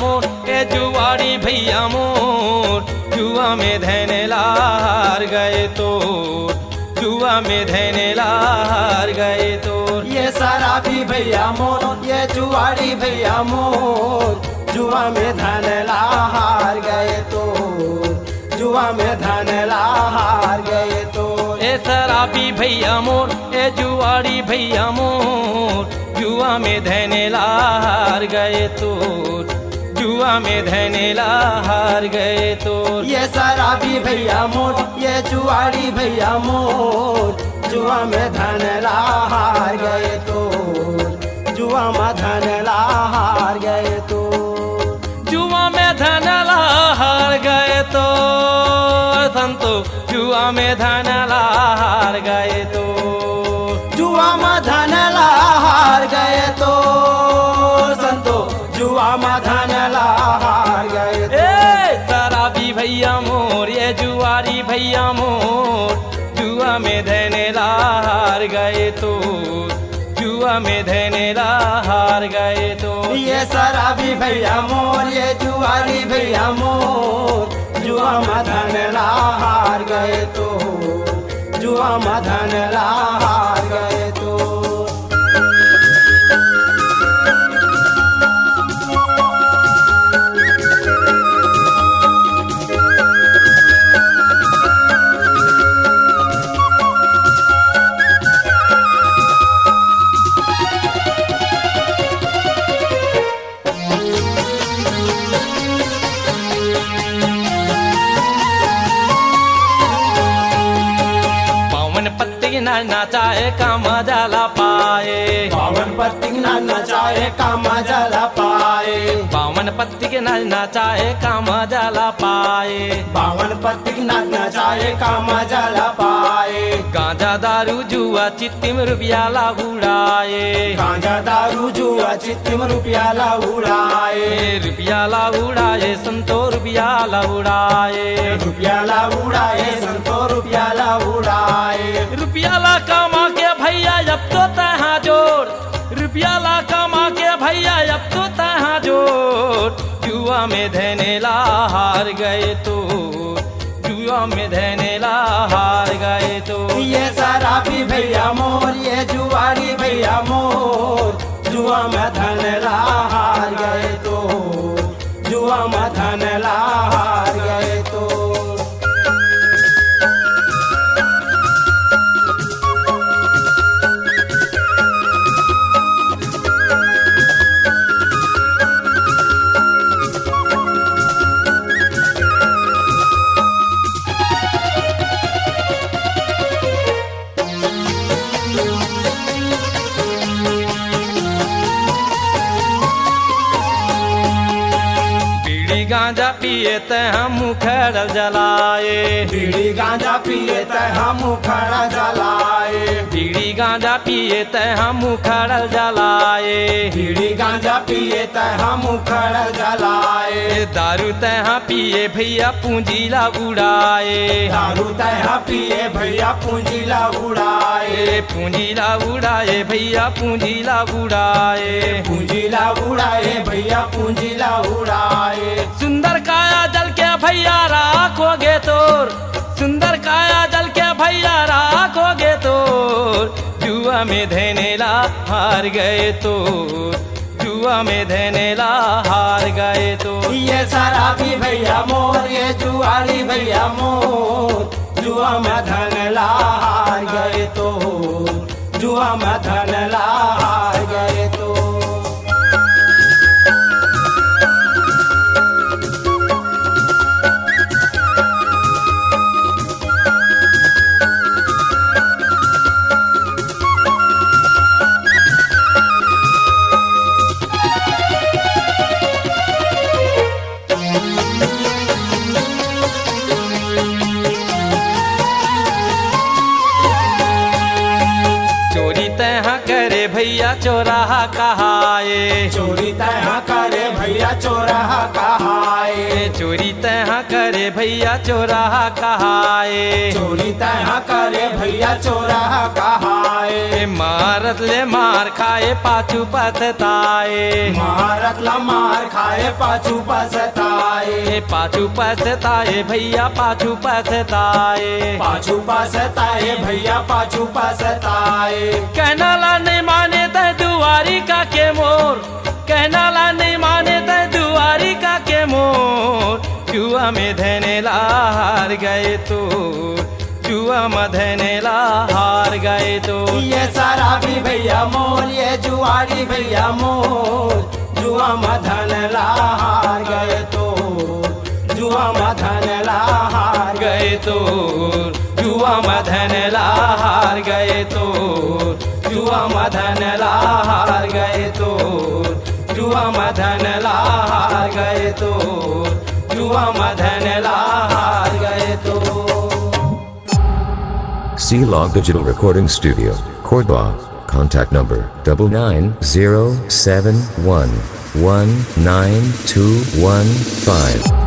मोर ए जुआरी भैया मोर जुआ में धैने लार गए तोर जुआ में धैने लार गए तोर। ये शराबी भैया मोर ये जुआरी भैया मोर जुआ में धन लार गए तोर जुआ में धन लार गए तोर। ए शराबी भैया मोर ए जुआरी भैया मोर जुआ में धैने लार गए तोर जुआ में धैने लार गए तोर। ये शराबी भैया मोर ये जुआरी भैया मोर जुआ में धन लार गए तोर जुआ में धन लार गए तोर। जुआ में धन लार गए तो संतो जुआ में धन लार गए तो जुआ में धन लार गए तो संतो जुआ में धन लार गए तो। शराबी भैया मोर ये जुआरी भैया मोर जुआ में धने लार गए तो जुआ में धने लार गए तो। ये शराबी भैया मोर ये जुआरी भैया मोर जुआ में धन लार गए तो जुआ में धन लार गए तो। नचाए का मजा ला पाए पावन पत्ती नचाए का मजा ला पाए पावन पत्ती के नचाए का मजा ला पाए पावन पत्ती नचाए का मजा ला पाए। गांजा दारू जुआ चित्तिम रुपया ला उड़ाए गांजा दारू जुआ चित्तिम रुपया ला उड़ाए रुपया ला उड़ाए संतो रुपया ला उड़ाए रुपया ला उड़ाए संतो रुपया ला उड़ाए। रुपया ला कमा के भैया अब तो तहाँ जोड़ रुपया ला कमा के भैया अब तो तहाँ जोड़ जुआ में धने ला हार गए तो जुआ में धने ला हार गए तो। ये शराबी भैया मोर ये जुआरी भैया मोर जुआ में धन ला हार गए तो जुआ में धन ला हार गए तो। गांजा पिए ते हम मुखर जलाए बीड़ी गांजा पिए ते हम मुखर जलाए बीड़ी गांजा पिए ते हम मुखर जलाए बीड़ी गांजा पिए ते हम मुखर जलाए। दारू तहाँ पिए भैया पूंजी ला उड़ाए दारू तहाँ पिए भैया पूंजी ला उड़ाए पूंजी ला उड़ाए भैया पूंजी ला उड़ाए पूंजी ला उड़ाए भैया पूंजी ला उड़ाए। सुंदर काया जल के भैया राखोगे तोर सुंदर काया जल के भैया राखोगे तोर जुआ में धने ला हार गए तोर जुआ में धने ला हार गए तो। ये शराबी भैया मोर ये जुआरी भैया मोर जुआ में धन ला हार गए तो जुआ में धन ला हार गए तो। भैया चोराहा कहाए चोरी तहाँ करे भैया चोरहा कहाए। चोरी तहाँ करे भैया चोरहा कहाए। चोरी तहाँ करे भैया चोरहा कहाए। मारत ले मार खाए पाछू पछताए। मारत ला मार खाए पाछू पछताए। पाछू पछताए भैया पाछू पछताए। पाछू पछताए भैया पाछू पछताए। कहना ला नहीं माने तय दुआरी का के मोर। कहना ला नहीं माने तय दुआरी का के मोर। जुआ में धने ला हार गए तो। जुआ में धने ला हार गए तो। ये शराबी भैया मोर ये जुआरी भैया मोर। जुआ में धन ला हार गए तो। जुआ में धन ला हार गए तो। जुआ में धन ला हार गए तो। जुआ में धन ला हार गए तो। जुआ में धन ला हार गए तो। जुआ में धन ला हार गए तो। C-Log Digital Recording Studio, Cordoba. Contact number 9907119215.